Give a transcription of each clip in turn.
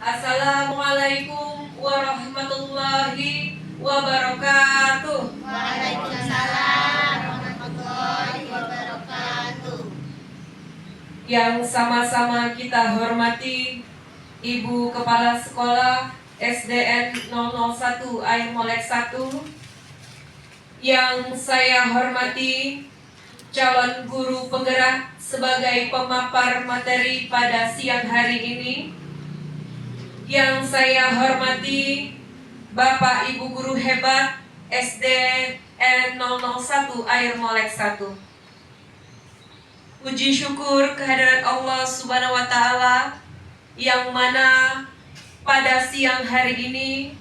Assalamualaikum warahmatullahi wabarakatuh. Waalaikumsalam warahmatullahi wabarakatuh. Yang sama-sama kita hormati Ibu Kepala Sekolah SDN 001 Air Molek 1, yang saya hormati calon guru penggerak sebagai pemapar materi pada siang hari ini, yang saya hormati Bapak Ibu guru hebat SDN 001 Air Molek 1. Puji syukur kehadirat Allah Subhanahu wa Ta'ala, yang mana pada siang hari ini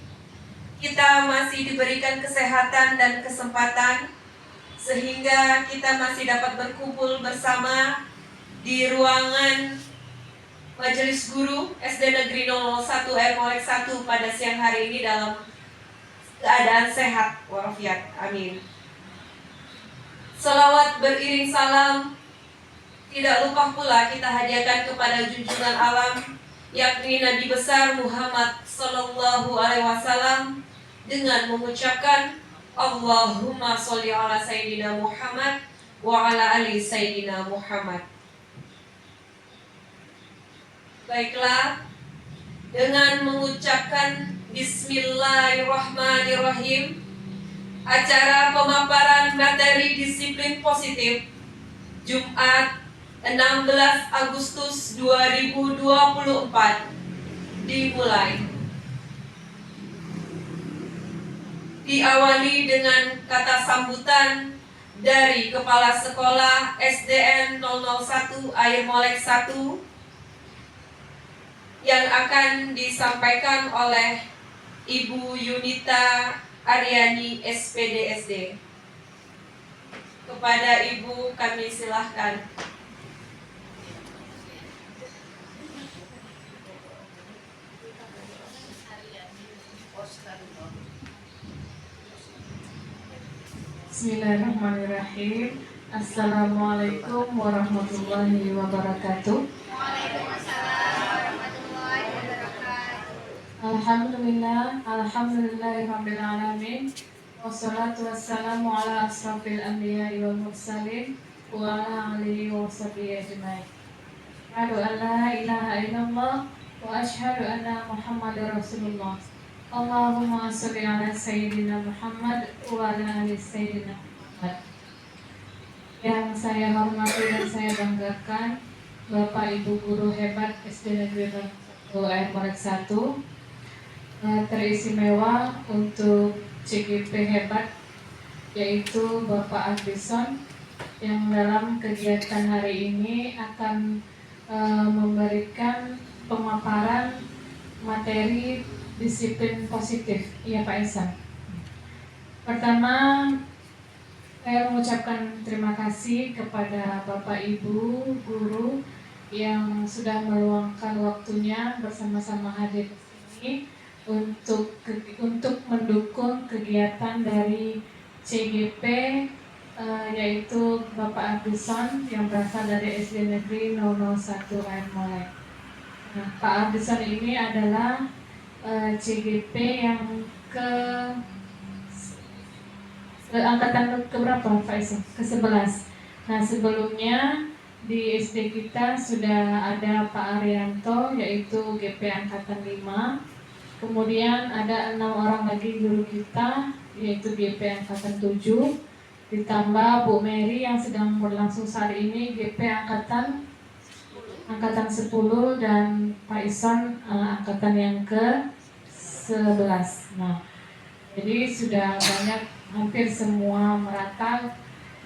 kita masih diberikan kesehatan dan kesempatan sehingga kita masih dapat berkumpul bersama di ruangan Majelis Guru SD Negeri 001 Air Molek 1 pada siang hari ini dalam keadaan sehat walafiat. Amin. Salawat beriring salam tidak lupa pula kita hadiahkan kepada junjungan alam, yakni Nabi besar Muhammad Sallallahu Alaihi Wasallam, dengan mengucapkan Allahumma sholli ala Sayyidina Muhammad wa ala ali Sayyidina Muhammad. Baiklah, dengan mengucapkan Bismillahirrahmanirrahim, acara pemaparan materi disiplin positif Jumat 16 Agustus 2024 dimulai. Diawali dengan kata sambutan dari Kepala Sekolah SDN 001 Air Molek 1 yang akan disampaikan oleh Ibu Yunita Aryani SPDSD. Kepada Ibu kami silahkan. Bismillahirrahmanirrahim. Assalamualaikum warahmatullahi wabarakatuh. Waalaikumsalam warahmatullahi wabarakatuh. Alhamdulillahirabbil alamin. Wassalatu wassalamu ala asrofil anbiya'i wal mursalin wa ala alihi wa sahbihi ajmain. Asyhadu an la ilaha illallah wa asyhadu anna Muhammadar Rasulullah. Allahumma sholli ala Sayyidina Muhammad wa ala ali Sayyidina Muhammad. Yang saya hormati dan saya banggakan Bapak Ibu guru hebat SD Negeri 1 Air Molek 1, teristimewa untuk CGP hebat, yaitu Bapak Agdison, yang dalam kegiatan hari ini akan memberikan pemaparan materi disiplin positif. Iya Pak Ihsan. Pertama, saya mengucapkan terima kasih kepada Bapak Ibu guru yang sudah meluangkan waktunya bersama-sama hadir di sini untuk mendukung kegiatan dari CGP, yaitu Bapak Agdison yang berasal dari SD Negeri 001 Air Molek. Nah, Pak Agdison ini adalah CGP yang angkatan ke berapa Pak Isa? Ke-11. Nah, sebelumnya di SD kita sudah ada Pak Arianto, yaitu GP angkatan 5. Kemudian ada 6 orang lagi guru kita, yaitu GP angkatan 7. Ditambah Bu Mary yang sedang berlangsung saat ini GP angkatan 10, dan Pak Ison angkatan yang ke-11. Nah, jadi sudah banyak, hampir semua merata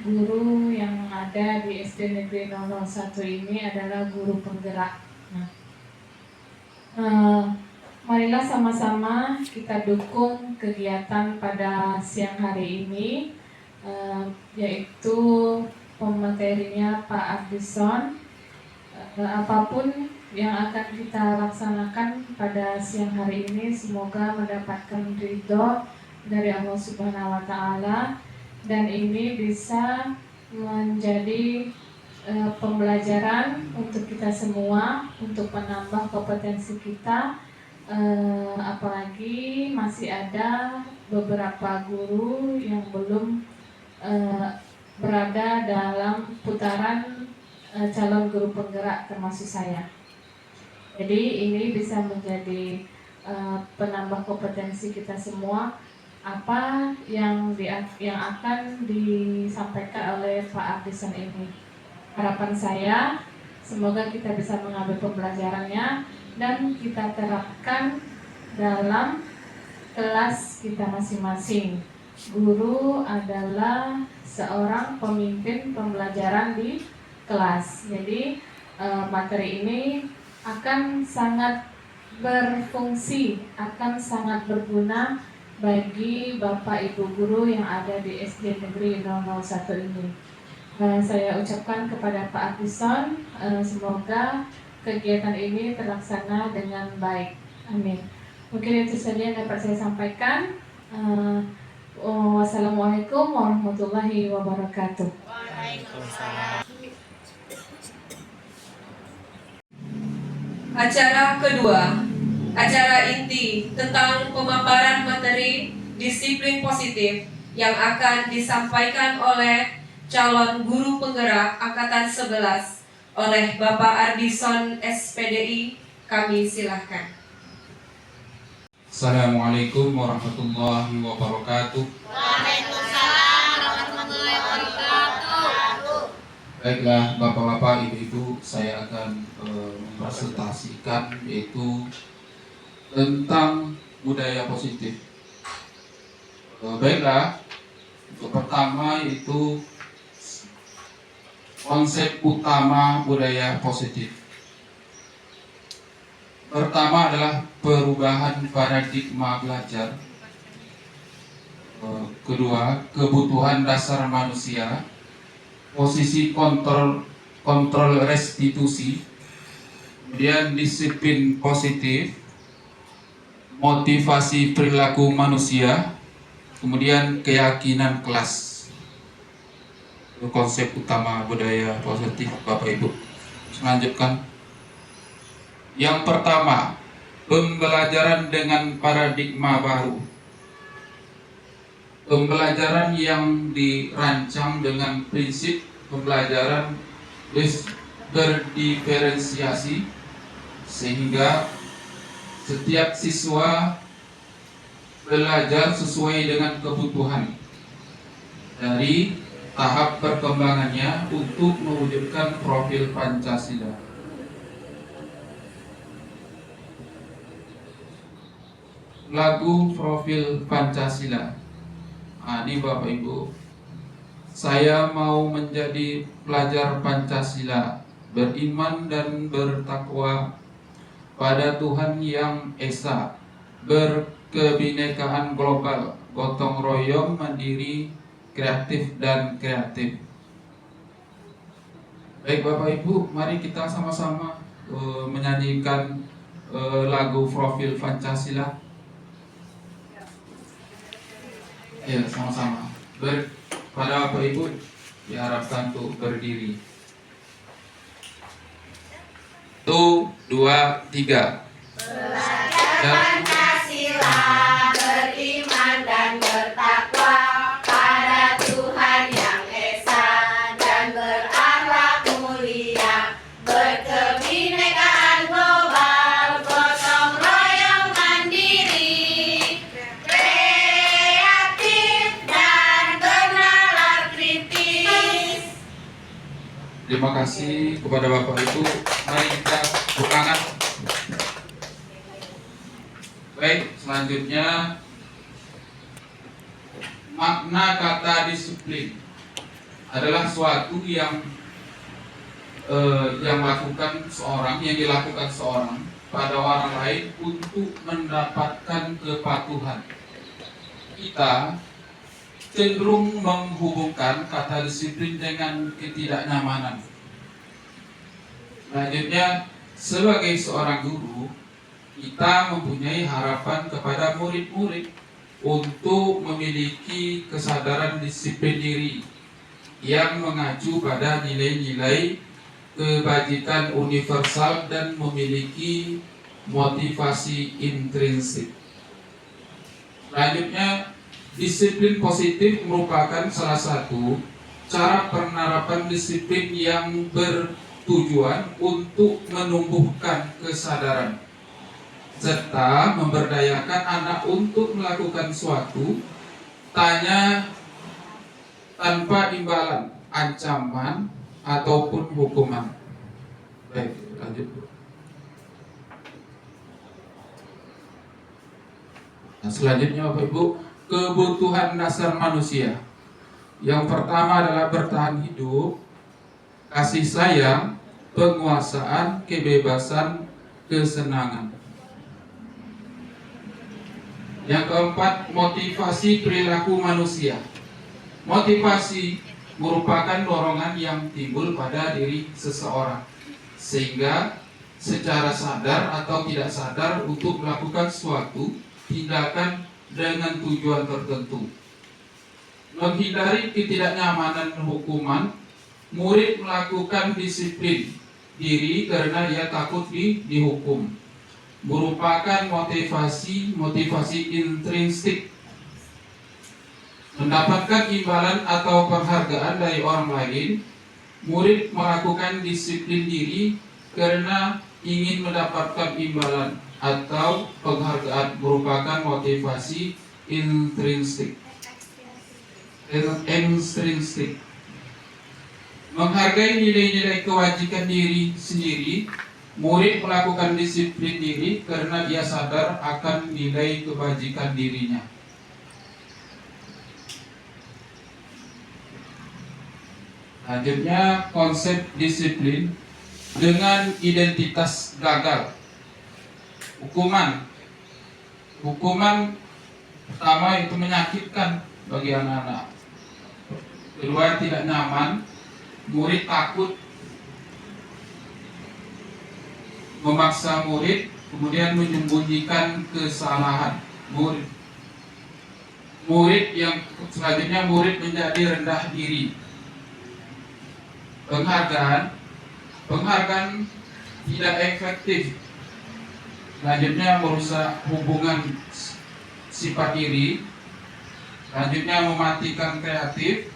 guru yang ada di SD Negeri 001 ini adalah guru penggerak. Nah, marilah sama-sama kita dukung kegiatan pada siang hari ini, yaitu pematerinya Pak Agdison. Apapun yang akan kita laksanakan pada siang hari ini, semoga mendapatkan ridho dari Allah Subhanahu wa Ta'ala, dan ini bisa menjadi pembelajaran untuk kita semua, untuk menambah kompetensi kita Apalagi masih ada beberapa guru yang belum eh, berada dalam putaran calon guru penggerak termasuk saya. Jadi ini bisa menjadi penambah kompetensi kita semua apa yang akan disampaikan oleh Pak Ardison ini. Harapan saya semoga kita bisa mengambil pembelajarannya dan kita terapkan dalam kelas kita masing-masing. Guru adalah seorang pemimpin pembelajaran di kelas. Jadi materi ini akan sangat berfungsi, akan sangat berguna bagi Bapak Ibu guru yang ada di SD Negeri 001 ini. Saya ucapkan kepada Pak Ardison, semoga kegiatan ini terlaksana dengan baik. Amin. Mungkin itu saja yang dapat saya sampaikan. Wassalamualaikum warahmatullahi wabarakatuh. Waalaikumsalam. Acara kedua, acara inti tentang pemaparan materi disiplin positif yang akan disampaikan oleh calon guru penggerak Angkatan 11 oleh Bapak Ardison SPDI. Kami silahkan. Assalamualaikum warahmatullahi wabarakatuh. Waalaikumsalam warahmatullahi wabarakatuh. Baiklah Bapak-bapak, Ibu-ibu, saya akan mempresentasikan yaitu tentang budaya positif. Baiklah, untuk pertama yaitu konsep utama budaya positif. Pertama adalah perubahan paradigma belajar. Kedua, kebutuhan dasar manusia. Posisi kontrol restitusi. Kemudian disiplin positif, motivasi perilaku manusia, kemudian keyakinan kelas. Itu konsep utama budaya positif, Bapak Ibu. Selanjutkan. Yang pertama, pembelajaran dengan paradigma baru. Pembelajaran yang dirancang dengan prinsip pembelajaran berdiferensiasi sehingga setiap siswa belajar sesuai dengan kebutuhan dari tahap perkembangannya untuk mewujudkan profil Pancasila. Lagu profil Pancasila. Ini Bapak Ibu, saya mau menjadi pelajar Pancasila, beriman dan bertakwa pada Tuhan Yang Esa, berkebinekaan global, gotong royong, mandiri, kreatif dan kreatif. Baik Bapak Ibu, mari kita sama-sama menyanyikan lagu profil Pancasila. Ya, sama-sama. Pada Bapak Ibu diharapkan untuk berdiri. 1, 2, 3. Belajar Pancasila, beriman dan bertakwa pada Tuhan Yang Esa dan berakhlak mulia, berkebinekaan global, gotong royong mandiri, kreatif dan bernalar kritis. Terima kasih kepada Bapak Ibu. Mari kita tepuk tangan. Baik, selanjutnya makna kata disiplin adalah suatu yang dilakukan seorang pada orang lain untuk mendapatkan kepatuhan. Kita cenderung menghubungkan kata disiplin dengan ketidaknyamanan. Selanjutnya, sebagai seorang guru, kita mempunyai harapan kepada murid-murid untuk memiliki kesadaran disiplin diri yang mengacu pada nilai-nilai kebajikan universal dan memiliki motivasi intrinsik. Selanjutnya, disiplin positif merupakan salah satu cara penerapan disiplin yang bertujuan untuk menumbuhkan kesadaran serta memberdayakan anak untuk melakukan suatu tanya tanpa imbalan, ancaman ataupun hukuman. Baik, lanjut. Nah, selanjutnya Bapak Ibu, kebutuhan dasar manusia. Yang pertama adalah bertahan hidup, kasih sayang, penguasaan, kebebasan, kesenangan. Yang keempat, motivasi perilaku manusia. Motivasi merupakan dorongan yang timbul pada diri seseorang, sehingga secara sadar atau tidak sadar untuk melakukan suatu tindakan dengan tujuan tertentu. Menghindari ketidaknyamanan hukuman, murid melakukan disiplin diri karena ia takut dihukum. Merupakan motivasi intrinsik. Mendapatkan imbalan atau penghargaan dari orang lain, murid melakukan disiplin diri karena ingin mendapatkan imbalan atau penghargaan, merupakan motivasi intrinsik. Menghargai nilai-nilai kewajiban diri sendiri, murid melakukan disiplin diri karena ia sadar akan nilai kebajikan dirinya. Selanjutnya, konsep disiplin dengan identitas gagal. Hukuman pertama itu menyakitkan bagi anak-anak. Kedua, tidak nyaman. Murid takut, memaksa murid, kemudian menyembunyikan kesalahan murid yang selanjutnya murid menjadi rendah diri. Penghargaan tidak efektif. Selanjutnya merusak hubungan sifat diri. Selanjutnya mematikan kreatif.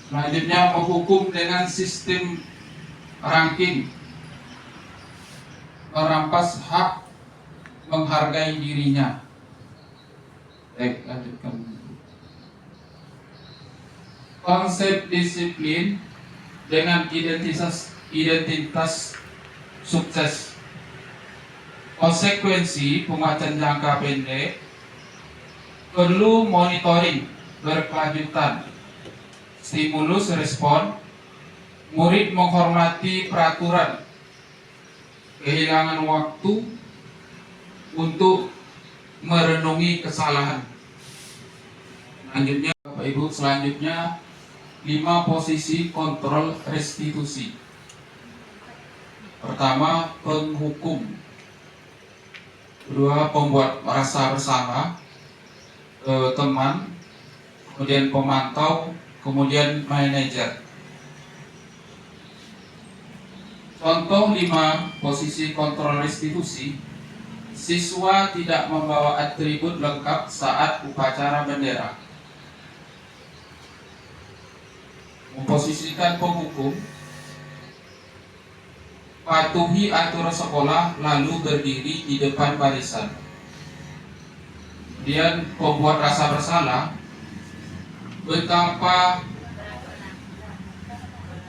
Selanjutnya menghukum dengan sistem ranking, merampas hak menghargai dirinya. Baik, lanjutkan. Konsep disiplin dengan identitas sukses. Konsekuensi penguatan jangka pendek, perlu monitoring berkelanjutan, stimulus respon, murid menghormati peraturan, kehilangan waktu untuk merenungi kesalahan. Selanjutnya Bapak Ibu, selanjutnya 5 posisi kontrol restitusi. Pertama, penghukum. Kedua, pembuat merasa bersalah, teman, kemudian pemantau, kemudian manajer. Contoh 5 posisi kontrol restitusi. Siswa tidak membawa atribut lengkap saat upacara bendera. Memposisikan penghukum, patuhi aturan sekolah lalu berdiri di depan barisan. Kemudian pembuat rasa bersalah,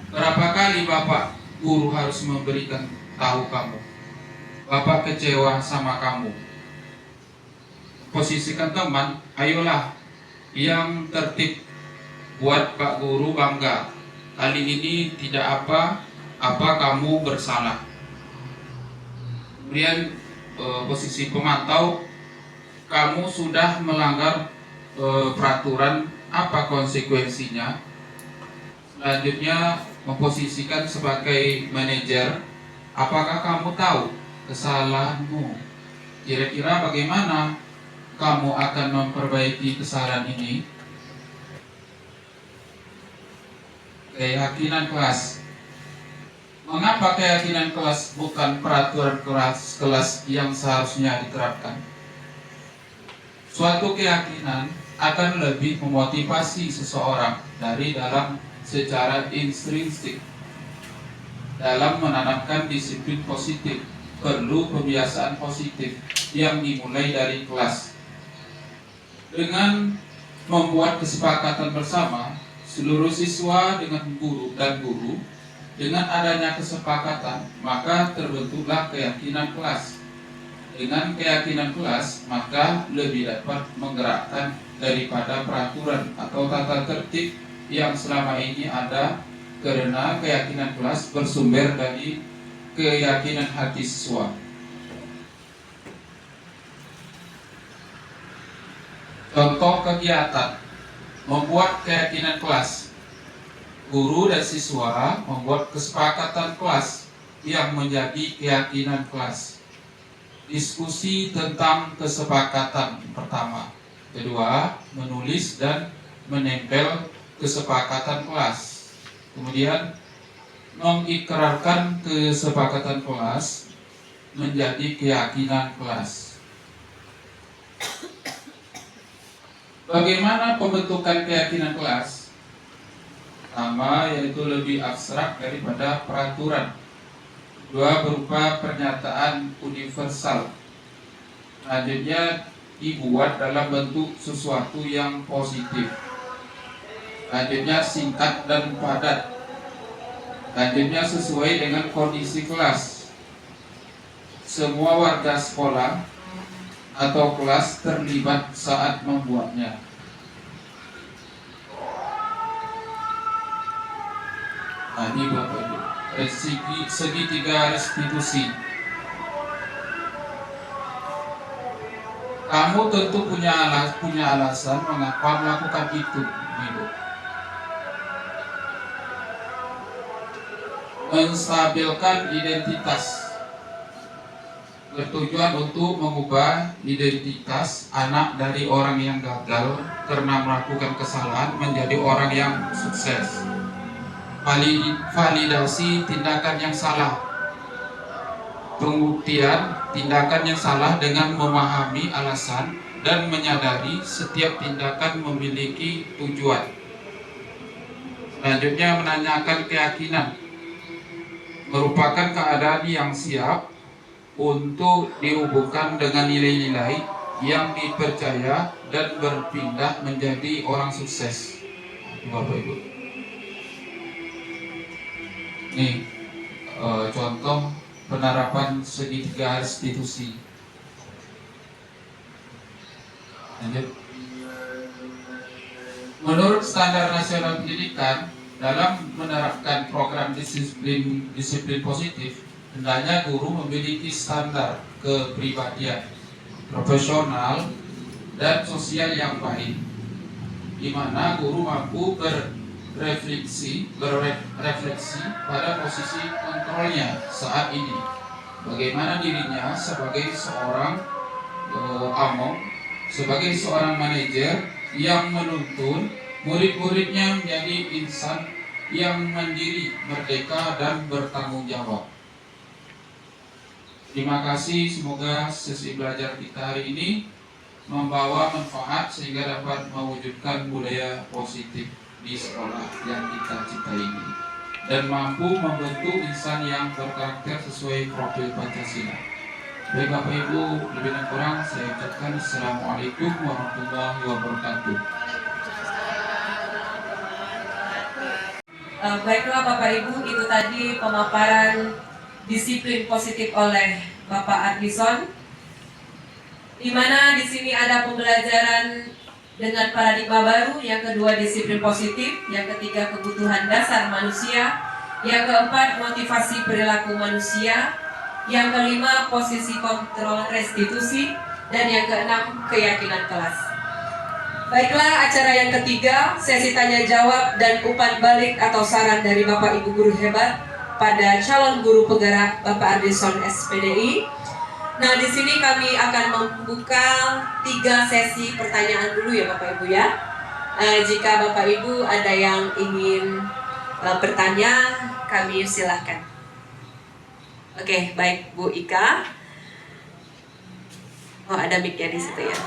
berapa kali Bapak guru harus memberikan tahu kamu, Bapak kecewa sama kamu. Posisikan teman, ayolah yang tertib, buat Pak Guru bangga. Kali ini tidak apa kamu bersalah. Kemudian posisi pemantau, kamu sudah melanggar peraturan, apa konsekuensinya. Selanjutnya memposisikan sebagai manajer, apakah kamu tahu kesalahanmu? Kira-kira bagaimana kamu akan memperbaiki kesalahan ini? Keyakinan kelas, Mengapa keyakinan kelas bukan peraturan kelas yang seharusnya diterapkan? Suatu keyakinan akan lebih memotivasi seseorang dari dalam secara intrinsik. Dalam menanamkan disiplin positif, perlu kebiasaan positif yang dimulai dari kelas. Dengan membuat kesepakatan bersama, seluruh siswa dengan guru, dengan adanya kesepakatan, maka terbentuklah keyakinan kelas. Dengan keyakinan kelas, maka lebih dapat menggerakkan daripada peraturan atau tata tertib yang selama ini ada, karena keyakinan kelas bersumber dari keyakinan hati siswa. Contoh kegiatan membuat keyakinan kelas. Guru dan siswa membuat kesepakatan kelas yang menjadi keyakinan kelas. Diskusi tentang kesepakatan pertama. Kedua, menulis dan menempel kesepakatan kelas. Kemudian, mengikrarkan kesepakatan kelas menjadi keyakinan kelas. Bagaimana pembentukan keyakinan kelas? Pertama, yaitu lebih abstrak daripada peraturan. Kedua, berupa pernyataan universal. Selanjutnya, dibuat dalam bentuk sesuatu yang positif. Selanjutnya, singkat dan padat. Selanjutnya, sesuai dengan kondisi kelas. Semua warga sekolah atau kelas terlibat saat membuatnya. Nah, ini Bapak Ibu, segitiga restitusi. Kamu tentu punya alasan mengapa melakukan itu, Ibu. Menstabilkan identitas, bertujuan untuk mengubah identitas anak dari orang yang gagal karena melakukan kesalahan menjadi orang yang sukses. Validasi tindakan yang salah. Pembuktian tindakan yang salah dengan memahami alasan dan menyadari setiap tindakan memiliki tujuan. Selanjutnya, menanyakan keyakinan. Merupakan keadaan yang siap untuk dihubungkan dengan nilai-nilai yang dipercaya dan berpindah menjadi orang sukses. Bapak Ibu, ini contoh penerapan segitiga restitusi. Lanjut. Menurut Standar Nasional Pendidikan, dalam menerapkan program disiplin positif, hendaknya guru memiliki standar kepribadian, profesional, dan sosial yang baik, di mana guru mampu berefleksi pada posisi kontrolnya saat ini. Bagaimana dirinya sebagai seorang sebagai seorang manajer yang menuntun murid-muridnya menjadi insan yang mandiri, merdeka, dan bertanggung jawab. Terima kasih, semoga sesi belajar kita hari ini membawa manfaat sehingga dapat mewujudkan budaya positif di sekolah yang kita cintai ini dan mampu membentuk insan yang berkarakter sesuai profil Pancasila. Baik Bapak Ibu, lebih dan kurang saya ucapkan Assalamualaikum warahmatullahi wabarakatuh. Baiklah Bapak Ibu, itu tadi pemaparan disiplin positif oleh Bapak Ardison, di mana di sini ada pembelajaran dengan paradigma baru. Yang kedua, disiplin positif. Yang ketiga, kebutuhan dasar manusia. Yang keempat, motivasi perilaku manusia. Yang kelima, posisi kontrol restitusi. Dan yang keenam, keyakinan kelas. Baiklah, acara yang ketiga, sesi tanya jawab dan umpan balik atau saran dari Bapak Ibu guru hebat pada calon guru penggerak Bapak Ardison SPDI. Nah, di sini kami akan membuka 3 sesi pertanyaan dulu ya Bapak Ibu ya. Jika Bapak Ibu ada yang ingin bertanya, kami silahkan. Oke, baik Bu Ika. Oh, ada mic-nya di situ ya.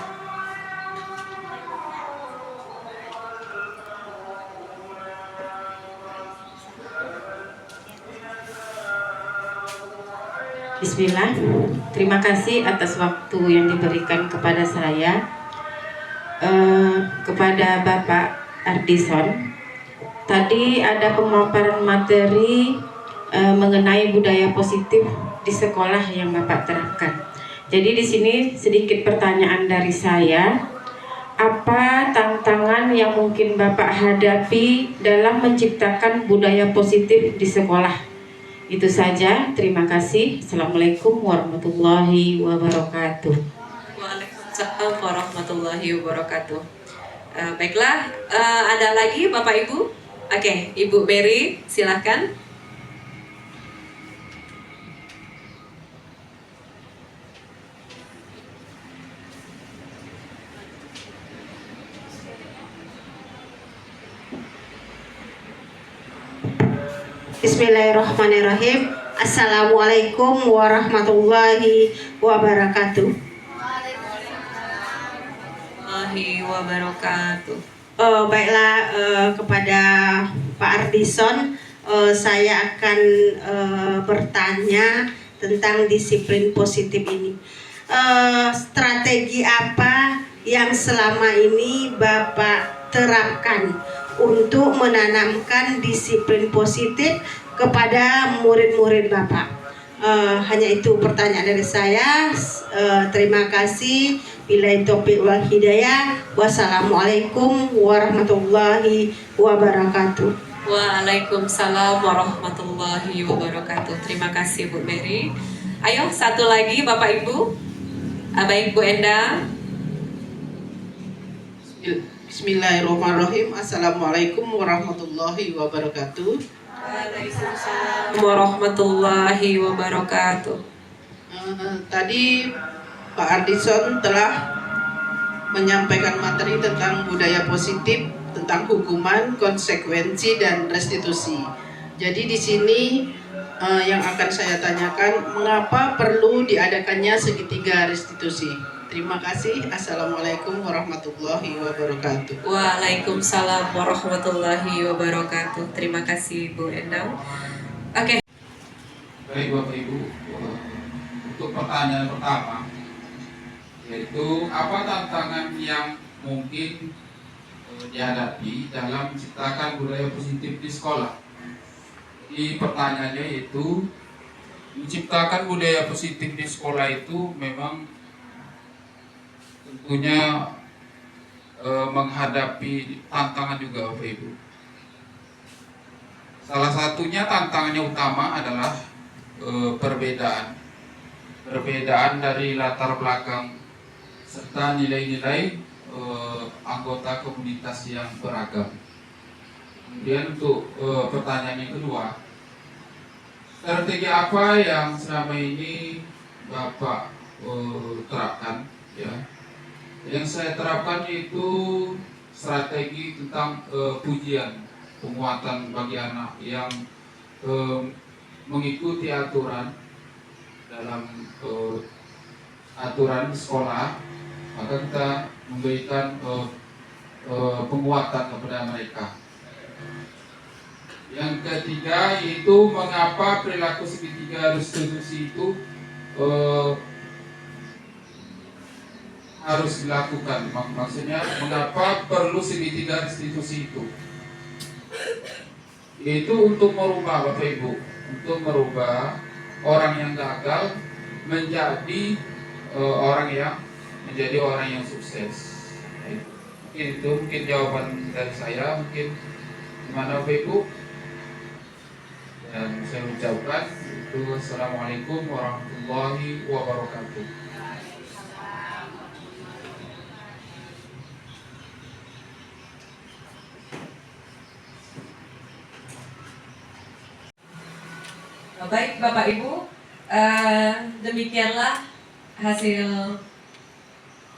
Bismillah, terima kasih atas waktu yang diberikan kepada saya, kepada Bapak Ardison. Tadi ada pemaparan materi mengenai budaya positif di sekolah yang Bapak terapkan. Jadi di sini sedikit pertanyaan dari saya, apa tantangan yang mungkin Bapak hadapi dalam menciptakan budaya positif di sekolah? Itu saja, terima kasih. Assalamualaikum warahmatullahi wabarakatuh. Waalaikumsalam warahmatullahi wabarakatuh. Baiklah, ada lagi Bapak Ibu? Oke, Ibu Mary, silahkan. Bismillahirrahmanirrahim. Assalamualaikum warahmatullahi wabarakatuh. Warahmatullahi wabarakatuh. Baiklah, kepada Pak Ardison, saya akan bertanya tentang disiplin positif ini. Strategi apa yang selama ini Bapak terapkan untuk menanamkan disiplin positif kepada murid-murid Bapak? Hanya itu pertanyaan dari saya. Terima kasih. Billahi taufiq wal hidayah. Wassalamualaikum warahmatullahi wabarakatuh. Waalaikumsalam warahmatullahi wabarakatuh. Terima kasih Bu Mary. Ayo satu lagi Bapak Ibu. Baik Bu Enda. Bismillahirrahmanirrahim. Assalamualaikum warahmatullahi wabarakatuh. Waalaikumsalam warahmatullahi wabarakatuh. Tadi Pak Ardison telah menyampaikan materi tentang budaya positif, tentang hukuman, konsekuensi, dan restitusi. Jadi di sini yang akan saya tanyakan, mengapa perlu diadakannya segitiga restitusi? Terima kasih. Assalamualaikum warahmatullahi wabarakatuh. Waalaikumsalam warahmatullahi wabarakatuh. Terima kasih Bu Endang. Oke. Baik Bapak Ibu, untuk pertanyaan pertama, yaitu apa tantangan yang mungkin dihadapi dalam menciptakan budaya positif di sekolah? Di pertanyaannya yaitu menciptakan budaya positif di sekolah itu memang tentunya menghadapi tantangan juga Bapak Ibu. Salah satunya tantangannya utama adalah perbedaan dari latar belakang serta nilai-nilai anggota komunitas yang beragam. Kemudian untuk pertanyaan yang kedua, strategi apa yang selama ini Bapak terapkan? Ya, yang saya terapkan itu strategi tentang pujian, penguatan bagi anak yang mengikuti aturan dalam aturan sekolah, maka kita memberikan penguatan kepada mereka. Yang ketiga yaitu mengapa perilaku segitiga restitusi itu harus dilakukan. Maksudnya mengapa perlu segitiga restitusi itu? Yaitu untuk merubah Bapak Ibu, untuk merubah orang yang gagal menjadi orang yang sukses. Mungkin jawaban dari saya. Mungkin gimana Bapak Ibu? Dan saya ucapkan itu Assalamualaikum warahmatullahi wabarakatuh. Baik Bapak Ibu, demikianlah hasil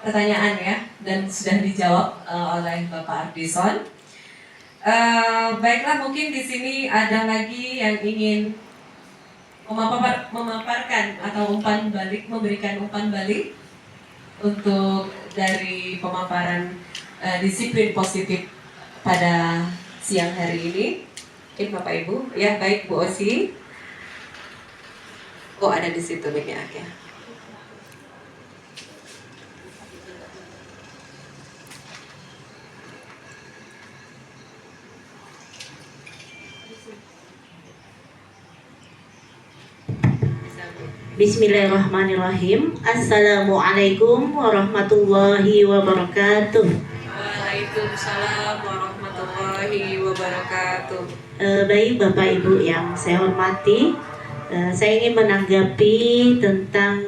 pertanyaan ya, dan sudah dijawab oleh Bapak Ardison. Baiklah, mungkin di sini ada lagi yang ingin memaparkan atau memberikan umpan balik untuk dari pemaparan disiplin positif pada siang hari ini. Bapak Ibu, ya baik Bu Osi. Oh ada di situ mic-nya, oke. Bismillahirrahmanirrahim. Assalamualaikum warahmatullahi wabarakatuh. Waalaikumsalam warahmatullahi wabarakatuh. Baik Bapak Ibu yang saya hormati, saya ingin menanggapi tentang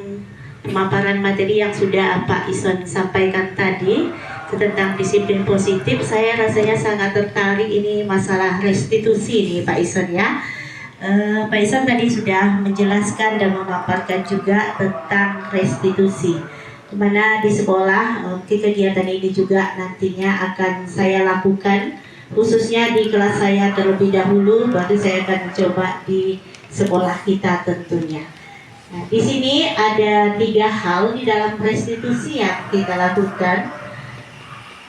pemaparan materi yang sudah Pak Ison sampaikan tadi tentang disiplin positif. Saya rasanya sangat tertarik, ini masalah restitusi nih Pak Ison ya. Pak Ison tadi sudah menjelaskan dan memaparkan juga tentang restitusi, dimana di sekolah kegiatan ini juga nantinya akan saya lakukan, khususnya di kelas saya terlebih dahulu, baru saya akan coba di sekolah kita tentunya. Nah, di sini ada 3 hal di dalam restitusi yang kita lakukan.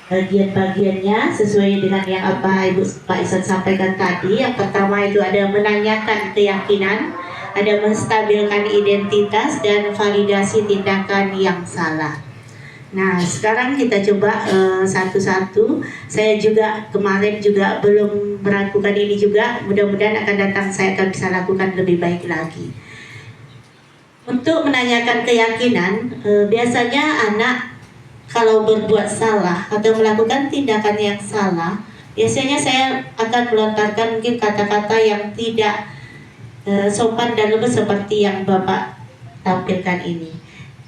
Bagian-bagiannya sesuai dengan yang apa Ibu Pak Isan sampaikan tadi. Yang pertama itu ada menanyakan keyakinan, ada menstabilkan identitas, dan validasi tindakan yang salah. Nah sekarang kita coba satu-satu. Saya juga kemarin juga belum melakukan ini juga, mudah-mudahan akan datang saya akan bisa lakukan lebih baik lagi. Untuk menanyakan keyakinan, biasanya anak kalau berbuat salah atau melakukan tindakan yang salah, biasanya saya akan melontarkan mungkin kata-kata yang tidak sopan dan lembut seperti yang Bapak tampilkan ini.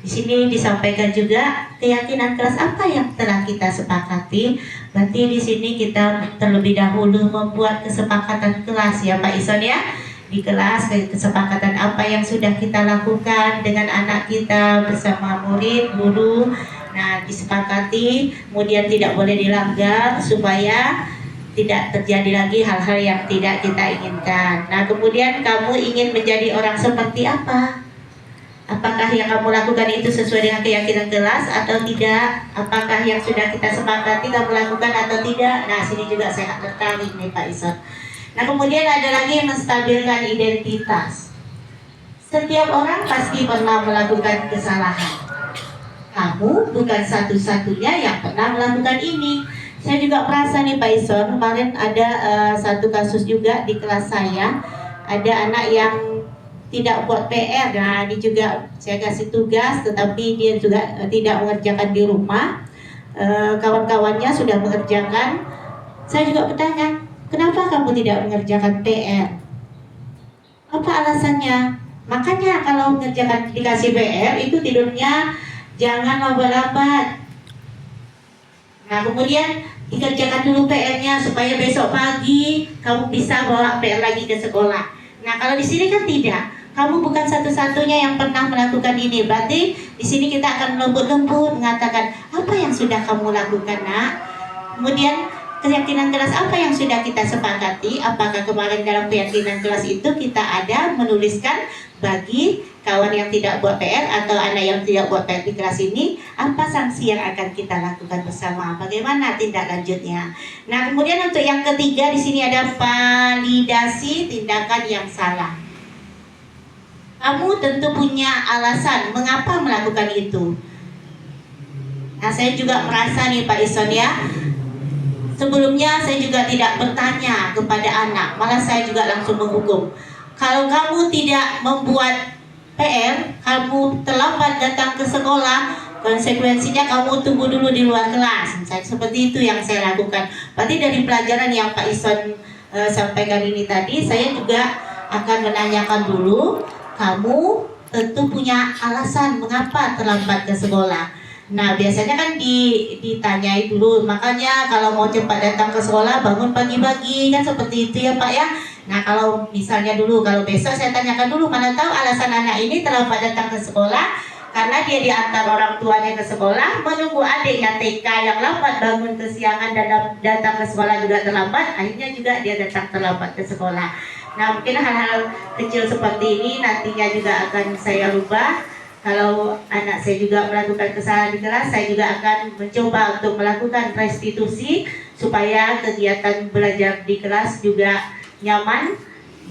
Di sini disampaikan juga keyakinan kelas apa yang telah kita sepakati. Berarti di sini kita terlebih dahulu membuat kesepakatan kelas ya Pak Ison ya. Di kelas kesepakatan apa yang sudah kita lakukan dengan anak kita bersama murid, guru. Nah disepakati, kemudian tidak boleh dilanggar supaya tidak terjadi lagi hal-hal yang tidak kita inginkan. Nah kemudian kamu ingin menjadi orang seperti apa? Apakah yang kamu lakukan itu sesuai dengan keyakinan kelas atau tidak? Apakah yang sudah kita sepakati kamu lakukan atau tidak? Nah sini juga saya tertarik nih Pak Ison. Nah kemudian ada lagi menstabilkan identitas. Setiap orang pasti pernah melakukan kesalahan. Kamu bukan satu-satunya yang pernah melakukan ini. Saya juga merasa nih Pak Ison, kemarin ada satu kasus juga di kelas saya. Ada anak yang tidak buat PR. Nah ini juga saya kasih tugas, tetapi dia juga tidak mengerjakan di rumah. Kawan-kawannya sudah mengerjakan. Saya juga bertanya, kenapa kamu tidak mengerjakan PR? Apa alasannya? Makanya kalau mengerjakan dikasih PR itu tidurnya jangan lambat-lambat. Nah kemudian dikerjakan dulu PR-nya supaya besok pagi kamu bisa bawa PR lagi ke sekolah. Nah kalau di sini kan tidak, kamu bukan satu-satunya yang pernah melakukan ini. Berarti di sini kita akan lembut-lembut mengatakan apa yang sudah kamu lakukan nak. Kemudian keyakinan kelas apa yang sudah kita sepakati. Apakah kemarin dalam keyakinan kelas itu kita ada menuliskan bagi kawan yang tidak buat PR atau anak yang tidak buat PR di kelas ini, apa sanksi yang akan kita lakukan bersama? Bagaimana tindak lanjutnya? Nah, kemudian untuk yang ketiga di sini ada validasi tindakan yang salah. Kamu tentu punya alasan mengapa melakukan itu. Nah, saya juga merasa nih Pak Ison ya, sebelumnya saya juga tidak bertanya kepada anak, malah saya juga langsung menghukum. Kalau kamu tidak membuat PR, kamu terlambat datang ke sekolah, konsekuensinya kamu tunggu dulu di luar kelas. Seperti itu yang saya lakukan. Berarti dari pelajaran yang Pak Ison sampaikan ini tadi, saya juga akan menanyakan dulu, kamu tentu punya alasan mengapa terlambat ke sekolah. Nah biasanya kan ditanyai dulu, makanya kalau mau cepat datang ke sekolah bangun pagi-pagi, kan seperti itu ya Pak ya. Nah kalau misalnya dulu, kalau besok saya tanyakan dulu, mana tahu alasan anak ini terlambat datang ke sekolah karena dia diantar orang tuanya ke sekolah, menunggu adiknya TK yang lambat bangun kesiangan dan datang ke sekolah juga terlambat, akhirnya juga dia datang terlambat ke sekolah. Nah, mungkin hal-hal kecil seperti ini nantinya juga akan saya rubah. Kalau anak saya juga melakukan kesalahan di kelas, saya juga akan mencoba untuk melakukan restitusi supaya kegiatan belajar di kelas juga nyaman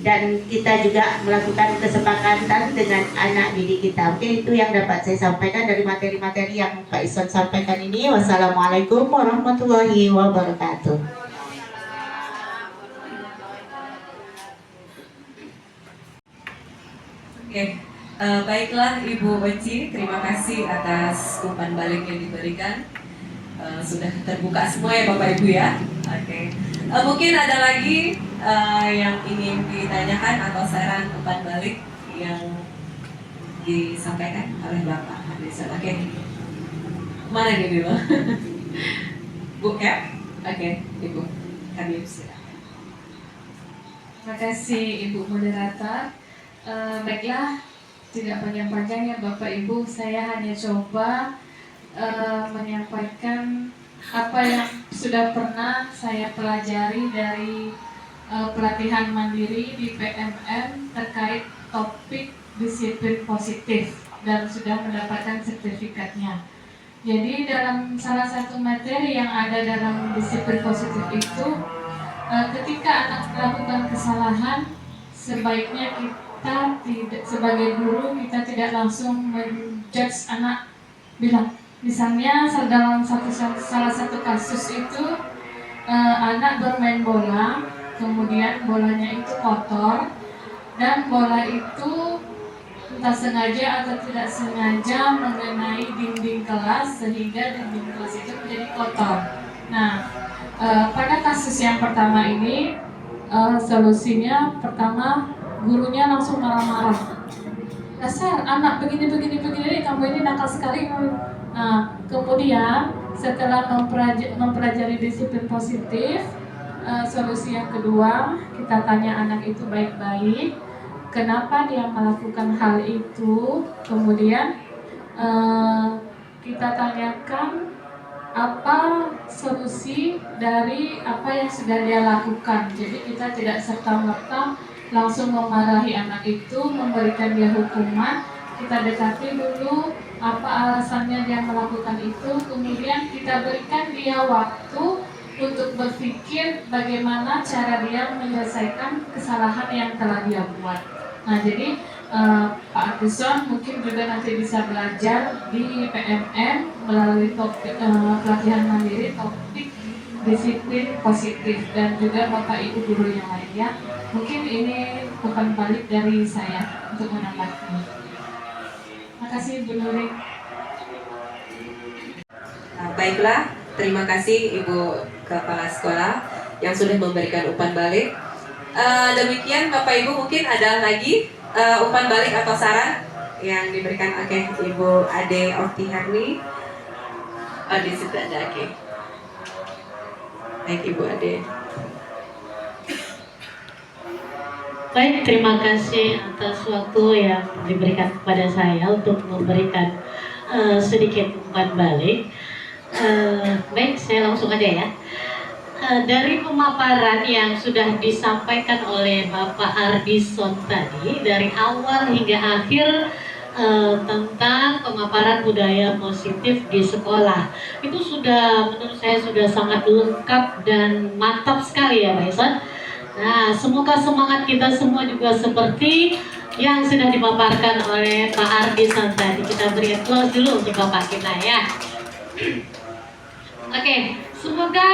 dan kita juga melakukan kesepakatan dengan anak didik kita. Mungkin itu yang dapat saya sampaikan dari materi-materi yang Pak Ison sampaikan ini. Wassalamualaikum warahmatullahi wabarakatuh. Oke, baiklah Ibu Oci, terima kasih atas umpan balik yang diberikan. Sudah terbuka semua ya Bapak Ibu ya. Oke, mungkin ada lagi yang ingin ditanyakan atau saran umpan balik yang disampaikan oleh Bapak Hadisan. Oke, mana nih dulu? Bu Cap? Oke, Ibu kami silakan. Terima kasih Ibu Moderator. Baiklah, tidak panjang-panjang ya Bapak Ibu, saya hanya coba menyampaikan apa yang sudah pernah saya pelajari dari pelatihan mandiri di PMM terkait topik disiplin positif dan sudah mendapatkan sertifikatnya. Jadi dalam salah satu materi yang ada dalam disiplin positif itu, ketika anak melakukan kesalahan, sebaiknya kita tidak, sebagai guru kita tidak langsung menjudge anak, bilang misalnya dalam salah satu kasus itu anak bermain bola, kemudian bolanya itu kotor dan bola itu entah sengaja atau tidak sengaja mengenai dinding kelas sehingga dinding kelas itu menjadi kotor. Nah, pada kasus yang pertama ini solusinya pertama, gurunya langsung marah-marah. Dasar anak begini, kamu ini nakal sekali. Nah, kemudian setelah mempelajari disiplin positif, solusi yang kedua, kita tanya anak itu baik-baik, kenapa dia melakukan hal itu. Kemudian kita tanyakan apa solusi dari apa yang sudah dia lakukan. Jadi kita tidak serta-merta langsung memarahi anak itu, memberikan dia hukuman. Kita dekati dulu apa alasannya dia melakukan itu, kemudian kita berikan dia waktu untuk berpikir bagaimana cara dia menyelesaikan kesalahan yang telah dia buat. Nah, jadi Pak Ardison mungkin juga nanti bisa belajar di PMM melalui topik pelatihan mandiri topik disiplin positif, dan juga Bapak Ibu guru yang lainnya. Mungkin ini bukan balik dari saya untuk menambahkan. Terima kasih Bu Nuri. Nah, baiklah, terima kasih Ibu Kepala Sekolah yang sudah memberikan umpan balik. Demikian Bapak Ibu, mungkin ada lagi umpan balik atau saran yang diberikan. Oke, Ibu Ade Oktiharni. Di situ ada. Oke. Baik Ibu Ade. Baik, terima kasih atas waktu yang diberikan kepada saya untuk memberikan sedikit umpan balik. Baik, saya langsung aja ya. Dari pemaparan yang sudah disampaikan oleh Bapak Ardison tadi, dari awal hingga akhir tentang pemaparan budaya positif di sekolah, itu sudah menurut saya sudah sangat lengkap dan mantap sekali ya Pak Ison. Nah, semoga semangat kita semua juga seperti yang sudah dipaparkan oleh Pak Ardison tadi. Kita beri applause dulu untuk Bapak kita ya. Oke, semoga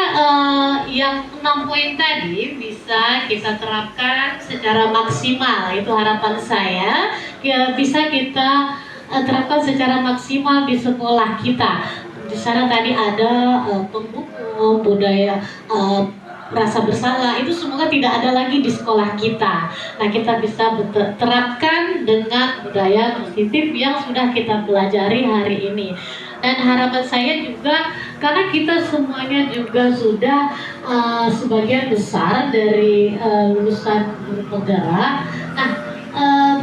yang 6 poin tadi bisa kita terapkan secara maksimal. Itu harapan saya, ya, bisa kita terapkan secara maksimal di sekolah kita. Di sana tadi ada pembuku, budaya rasa bersalah, itu semoga tidak ada lagi di sekolah kita. Nah, kita bisa terapkan dengan budaya positif yang sudah kita pelajari hari ini. Dan harapan saya juga, karena kita semuanya juga sudah sebagian besar dari lulusan negara. Nah,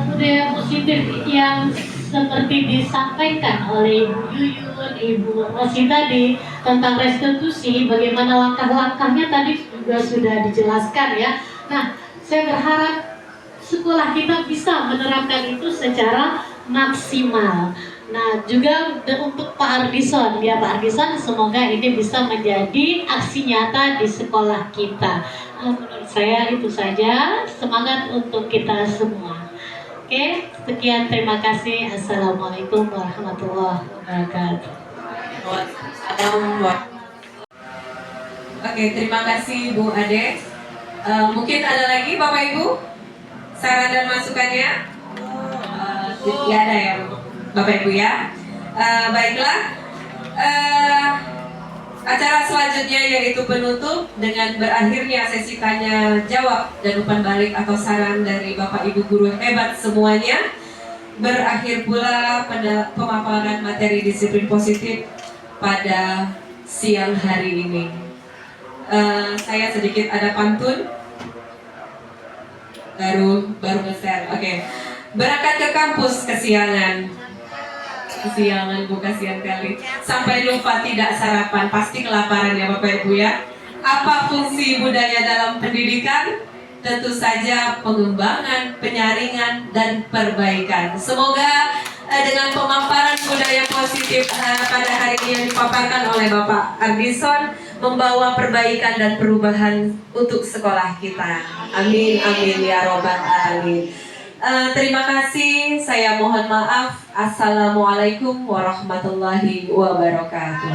budaya positif yang seperti disampaikan oleh Ibu Yuyun, Ibu Rosi tadi tentang restitusi, bagaimana langkah-langkahnya tadi juga sudah dijelaskan ya. Nah, saya berharap sekolah kita bisa menerapkan itu secara maksimal. Nah, juga untuk Pak Ardison, ya Pak Ardison, semoga ini bisa menjadi aksi nyata di sekolah kita. Menurut saya itu saja, semangat untuk kita semua. Oke, sekian, terima kasih. Assalamualaikum warahmatullahi wabarakatuh. Oke, terima kasih Bu Ade. Mungkin ada lagi Bapak Ibu saran dan masukannya? Tidak ada ya Bapak Ibu ya. Baiklah, acara selanjutnya yaitu penutup dengan berakhirnya sesi tanya jawab dan umpan balik atau saran dari Bapak Ibu guru hebat semuanya. Berakhir pula pada pemaparan materi disiplin positif pada siang hari ini. Saya sedikit ada pantun. Baru nge-share. Oke. Berangkat ke kampus kesiangan. Kesiangan Bu, kasihan kali. Sampai lupa tidak sarapan, pasti kelaparan ya Bapak Ibu ya. Apa fungsi budaya dalam pendidikan? Tentu saja pengembangan, penyaringan, dan perbaikan. Semoga dengan pemaparan budaya positif pada hari ini yang dipaparkan oleh Bapak Ardison membawa perbaikan dan perubahan untuk sekolah kita. Amin, amin ya robbal alamin. Terima kasih, saya mohon maaf. Assalamualaikum warahmatullahi wabarakatuh.